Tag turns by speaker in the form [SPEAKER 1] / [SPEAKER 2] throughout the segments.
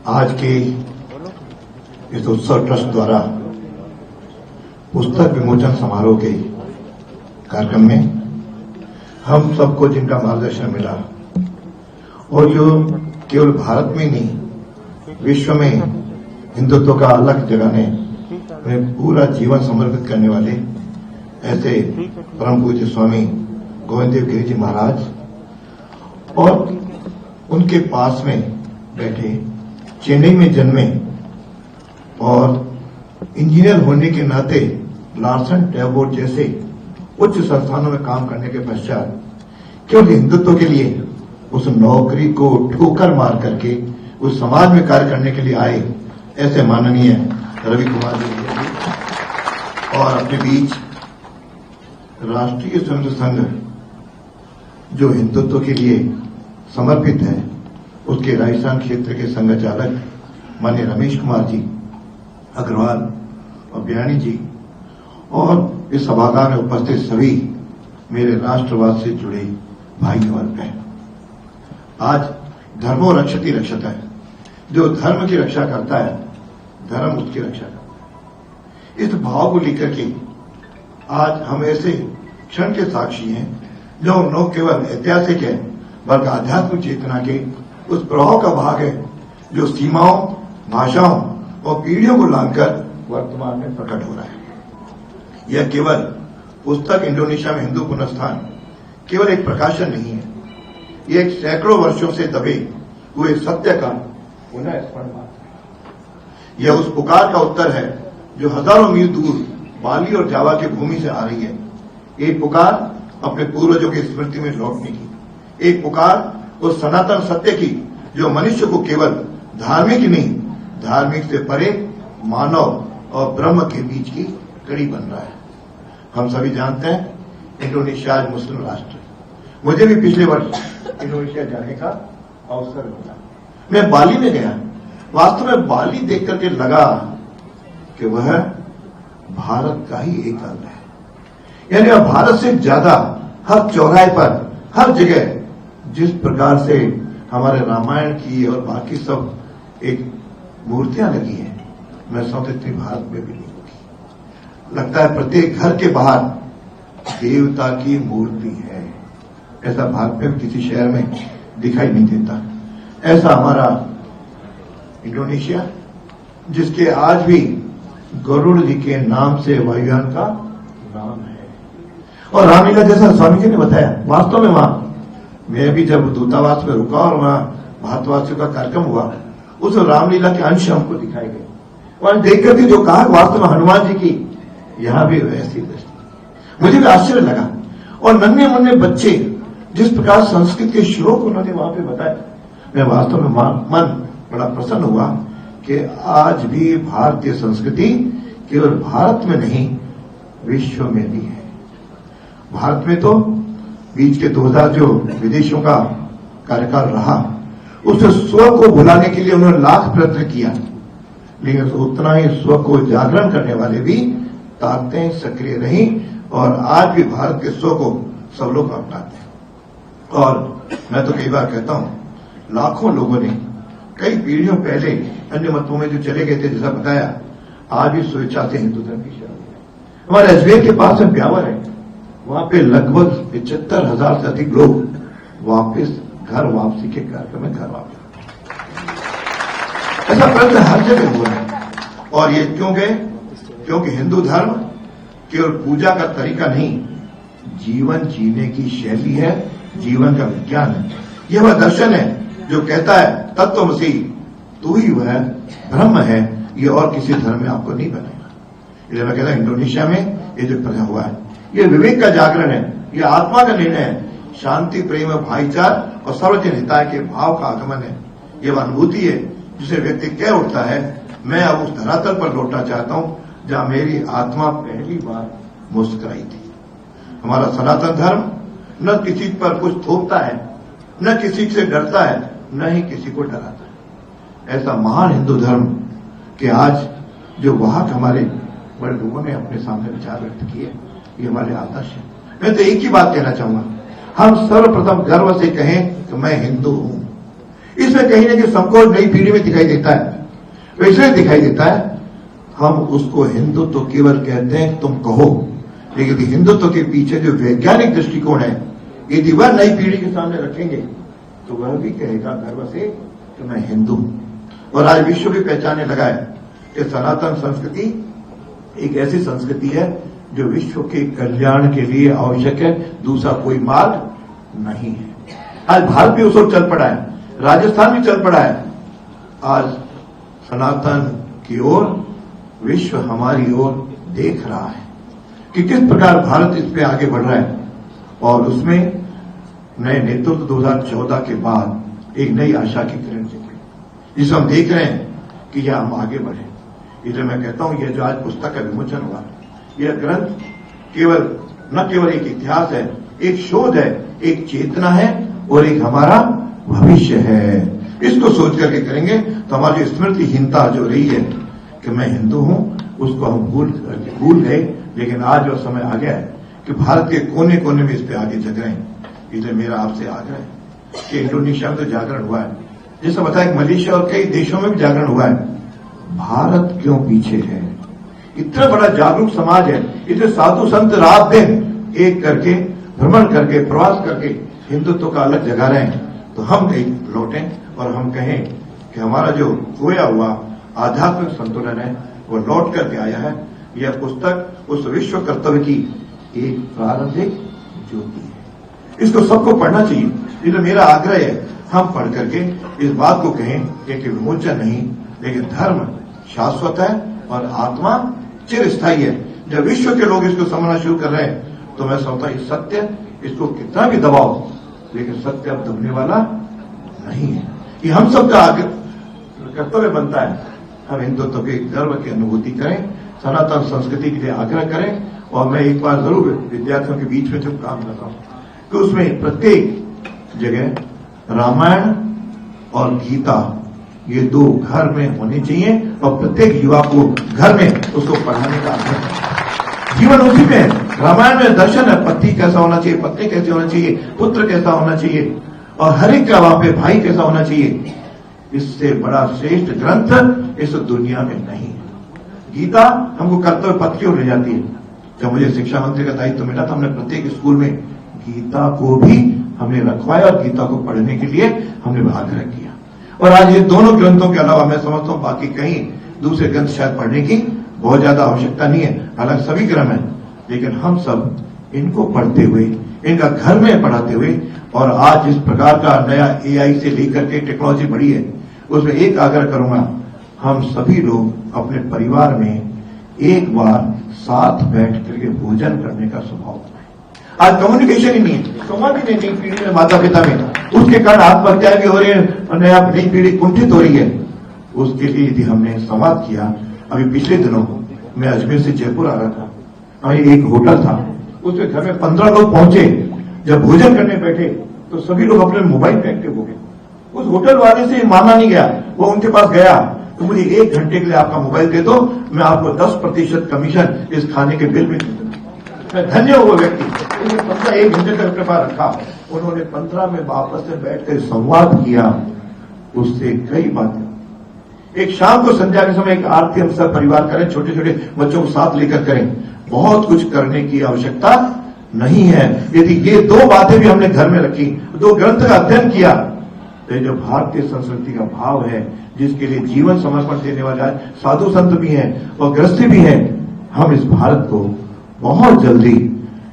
[SPEAKER 1] आज के इस उत्सव ट्रस्ट द्वारा पुस्तक विमोचन समारोह के कार्यक्रम में हम सबको जिनका मार्गदर्शन मिला और जो केवल भारत में नहीं विश्व में हिंदुत्व का अलग जगाने में पूरा जीवन समर्पित करने वाले ऐसे परम पूज्य स्वामी गोविंद देव गिरि जी महाराज और उनके पास में बैठे चेन्नई में जन्मे और इंजीनियर होने के नाते लार्सन टैगोर जैसे उच्च संस्थानों में काम करने के पश्चात केवल हिंदुत्व के लिए उस नौकरी को ठोकर मार करके उस समाज में कार्य करने के लिए आए ऐसे माननीय रवि कुमार जी और अपने बीच राष्ट्रीय स्वयं संघ जो हिंदुत्व के लिए समर्पित है उसके राजस्थान क्षेत्र के संघ चालक माननीय रमेश कुमार जी अग्रवाल और बयानी जी और इस सभागार में उपस्थित सभी मेरे राष्ट्रवाद से जुड़े भाई और बहन। आज धर्मो रक्षति रक्षता है, जो धर्म की रक्षा करता है धर्म उसकी रक्षा करता है। इस भाव को लेकर के आज हम ऐसे क्षण के साक्षी हैं जो न केवल ऐतिहासिक है बल्कि आध्यात्मिक चेतना के उस प्रभाव का भाग है जो सीमाओं, भाषाओं और पीढ़ियों को लांघकर वर्तमान में प्रकट हो रहा है। यह केवल पुस्तक इंडोनेशिया में हिंदू पुनर्स्थान केवल एक प्रकाशन नहीं है, यह एक सैकड़ों वर्षों से दबे हुए सत्य का पुनः स्मरण मात्र है। यह उस पुकार का उत्तर है जो हजारों मील दूर बाली और जावा की भूमि से आ रही है। एक पुकार अपने पूर्वजों की स्मृति में लौटने की, एक पुकार उस सनातन सत्य की जो मनुष्य को केवल धार्मिक ही नहीं धार्मिक से परे मानव और ब्रह्म के बीच की कड़ी बन रहा है। हम सभी जानते हैं इंडोनेशिया आज मुस्लिम राष्ट्र है। मुझे भी पिछले वर्ष इंडोनेशिया जाने का अवसर मिला। मैं बाली में गया। वास्तव में बाली देख करके लगा कि वह भारत का ही एक अंग है, यानी अब भारत से ज्यादा हर चौराहे पर हर जगह जिस प्रकार से हमारे रामायण की और बाकी सब एक मूर्तियां लगी हैं, मैं समझता इतनी भारत में भी नहीं होगी। लगता है प्रत्येक घर के बाहर देवता की मूर्ति है। ऐसा भारत में किसी शहर में दिखाई नहीं देता। ऐसा हमारा इंडोनेशिया जिसके आज भी गरुड़ जी के नाम से वायुयान का नाम है और रामलीला जैसा स्वामी जी ने बताया। वास्तव में वहां मैं भी जब दूतावास में रुका और वहां भारतवासियों का कार्यक्रम हुआ उस रामलीला के अंश हमको दिखाए गए। वहां देख करके जो कहा वास्तव में हनुमान जी की यहां भी वैसी दृष्टि मुझे भी आश्चर्य लगा। और नन्हे मुन्ने बच्चे जिस प्रकार संस्कृत के श्लोक उन्होंने वहां पे बताए, मैं वास्तव में मन बड़ा प्रसन्न हुआ कि आज भी भारतीय संस्कृति केवल भारत में नहीं विश्व में भी है। भारत में तो बीच के 2000 जो विदेशों का कार्यकाल रहा उस स्व को भुलाने के लिए उन्होंने लाख प्रयत्न किया, लेकिन उतना ही स्व को जागरण करने वाले भी ताकतें सक्रिय रही और आज भी भारत के स्व को सब लोग अपनाते हैं। और मैं तो कई बार कहता हूं लाखों लोगों ने कई पीढ़ियों पहले अन्य मतों में जो चले गए थे, जैसा बताया, आज भी स्वेच्छा से हिंदू धर्म की शरण है। हमारे अजमेर के पास में ब्यावर है, वहां पे लगभग 75,000 से अधिक लोग वापस घर वापसी के कार्यक्रम में घर वापस। ऐसा प्रयत्न हर जगह हुआ है। और ये क्यों गए? क्योंकि हिंदू धर्म केवल पूजा का तरीका नहीं, जीवन जीने की शैली है, जीवन का विज्ञान है। यह वह दर्शन है जो कहता है तत्वमसि, तू ही वह ब्रह्म है, ये और किसी धर्म में आपको नहीं बनेगा। इसलिए मैं कहता हूं इंडोनेशिया में ये जो प्रजा हुआ है ये विवेक का जागरण है, ये आत्मा का निर्णय है, शांति, प्रेम, भाईचार और सर्वजन हिताय के भाव का आगमन है। ये वह अनुभूति है जिसे व्यक्ति कह उठता है, मैं अब उस धरातल पर लौटना चाहता हूं जहां मेरी आत्मा पहली बार मुस्कुराई थी। हमारा सनातन धर्म न किसी पर कुछ थोपता है, न किसी से डरता है, न ही किसी को डराता है। ऐसा महान हिंदू धर्म कि आज जो वहां हमारे बड़े लोगों ने अपने सामने विचार व्यक्त किए, ये हमारे आदर्श है। मैं तो एक ही बात कहना चाहूंगा, हम सर्वप्रथम गर्व से कहें कि मैं हिंदू हूं। इसमें कहीं ना कहीं संकोच नई पीढ़ी में दिखाई देता है। तो इसलिए दिखाई देता है हम उसको हिंदुत्व केवल कहते हैं तुम कहो, लेकिन हिंदुत्व के पीछे जो वैज्ञानिक दृष्टिकोण है यदि वह नई पीढ़ी के सामने रखेंगे तो वह भी कहेगा गर्व से कि मैं हिंदू हूं। और आज विश्व भी पहचानने लगा है कि सनातन संस्कृति एक ऐसी संस्कृति है जो विश्व के कल्याण के लिए आवश्यक है, दूसरा कोई मार्ग नहीं है। आज भारत भी उस ओर चल पड़ा है, राजस्थान भी चल पड़ा है। आज सनातन की ओर विश्व हमारी ओर देख रहा है कि किस प्रकार भारत इस पे आगे बढ़ रहा है, और उसमें नए नेतृत्व 2014 के बाद एक नई आशा की किरण निकली, जिसे हम देख रहे हैं कि यह हम आगे बढ़े। इसलिए मैं कहता हूं यह जो आज पुस्तक का विमोचन हुआ, यह ग्रंथ न केवल एक इतिहास है, एक शोध है, एक चेतना है और एक हमारा भविष्य है। इसको सोच करके करेंगे तो हमारी स्मृतिहीनता जो रही है कि मैं हिंदू हूं, उसको हम भूल गए। लेकिन आज वो समय आ गया है कि भारत के कोने कोने में इस पे आगे जग रहे हैं। इसलिए मेरा आपसे आग्रह है कि इंडोनेशिया में तो जागरण हुआ है, जैसा बताया मलेशिया और कई देशों में भी जागरण हुआ है। भारत क्यों पीछे है? इतना बड़ा जागरूक समाज है, इतने साधु संत रात दिन एक करके भ्रमण करके प्रवास करके हिंदुत्व का अलग जगा रहे हैं। तो हम कहीं लौटें और हम कहें कि हमारा जो खोया हुआ आध्यात्मिक संतुलन है वो लौट करके आया है। यह पुस्तक उस विश्व कर्तव्य की एक प्रारंभिक ज्योति है। इसको सबको पढ़ना चाहिए। इसलिए मेरा आग्रह है हम पढ़ करके इस बात को कहें कि विमोचन नहीं, लेकिन धर्म शाश्वत है और आत्मा चिरस्थायी है। जब विश्व के लोग इसको समझना शुरू कर रहे हैं तो मैं समझता हूं सत्य इसको कितना भी दबाओ, लेकिन सत्य अब दबने वाला नहीं है। कि हम सबका कर्तव्य बनता है हम हिंदुत्व के गर्व की अनुभूति करें, सनातन संस्कृति के लिए आग्रह करें। और मैं एक बार जरूर विद्यार्थियों के बीच में जब काम करता हूं कि उसमें प्रत्येक जगह रामायण और गीता ये दो घर में होने चाहिए और प्रत्येक युवा को घर में उसको पढ़ाने का आग्रह। जीवन उसी में है। रामायण में दर्शन है, पति कैसा होना चाहिए, पत्नी कैसे होना चाहिए, पुत्र कैसा होना चाहिए और हर एक का वहां पे भाई कैसा होना चाहिए। इससे बड़ा श्रेष्ठ ग्रंथ इस दुनिया में नहीं है। गीता हमको कर्तव्य पथ की ओर ले जाती है। जब मुझे शिक्षा मंत्री का दायित्व मिला था हमने प्रत्येक स्कूल में गीता को भी हमने रखवाया और गीता को पढ़ने के लिए हमने आग्रह किया। और आज ये दोनों ग्रंथों के अलावा मैं समझता हूं बाकी कहीं दूसरे ग्रंथ शायद पढ़ने की बहुत ज्यादा आवश्यकता नहीं है। हालांकि सभी ग्रंथ हैं, लेकिन हम सब इनको पढ़ते हुए इनका घर में पढ़ाते हुए और आज जिस प्रकार का नया AI से लेकर के टेक्नोलॉजी बढ़ी है उसमें एक आग्रह करूंगा हम सभी लोग अपने परिवार में एक बार साथ बैठ करके भोजन करने का स्वभाव बनाएं। आज कम्युनिकेशन ही नहीं है, संवाद ही नहीं नई पीढ़ी में माता पिता में, उसके कारण आत्महत्याएं भी हो रही है, नई पीढ़ी कुंठित हो रही है। उसके लिए यदि हमने संवाद किया, अभी पिछले दिनों मैं अजमेर से जयपुर आ रहा था, वहीं एक होटल था, उसके घर में 15 लोग पहुंचे। जब भोजन करने बैठे तो सभी लोग अपने मोबाइल पे एक्टिव हो गए। उस होटल वाले से माना नहीं गया, वो उनके पास गया तो मुझे 1 घंटे के लिए आपका मोबाइल दे दो, मैं आपको 10% कमीशन इस खाने के बिल में दे दूंगा। मैं धन्य हुआ व्यक्ति, 1 घंटे तक अपने पास रखा। उन्होंने 15 में वापस से बैठकर संवाद किया, उससे कई बातें। एक शाम को संध्या के समय एक आरती हम सब परिवार करें, छोटे छोटे बच्चों को साथ लेकर करें। बहुत कुछ करने की आवश्यकता नहीं है यदि ये 2 बातें भी हमने घर में रखी, 2 ग्रंथ का अध्ययन किया, तो जो भारतीय संस्कृति का भाव है जिसके लिए जीवन समर्पण देने वाला साधु संत भी हैं और गृहस्थी भी हैं, हम इस भारत को बहुत जल्दी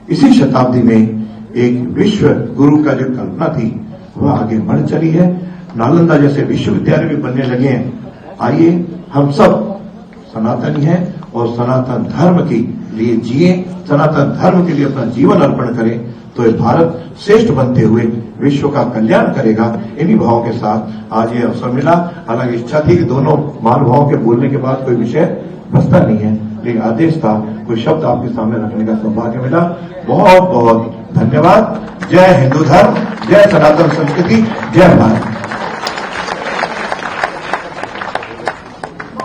[SPEAKER 1] इसी शताब्दी में एक विश्व गुरु का जो कल्पना थी वह आगे बढ़ चली है। नालंदा जैसे विश्वविद्यालय भी बनने लगे हैं। आइए हम सब सनातनी हैं और सनातन धर्म के लिए जिए, सनातन धर्म के लिए अपना जीवन अर्पण करें, तो ये भारत श्रेष्ठ बनते हुए विश्व का कल्याण करेगा। इन्हीं भावों के साथ आज ये अवसर मिला। हालांकि इच्छा थी कि दोनों महानुभावों के बोलने के बाद कोई विषय बचता नहीं है, लेकिन आदेश था कोई शब्द आपके सामने रखने का सौभाग्य मिला। बहुत बहुत धन्यवाद। जय हिंदू धर्म, जय सनातन संस्कृति, जय भारत।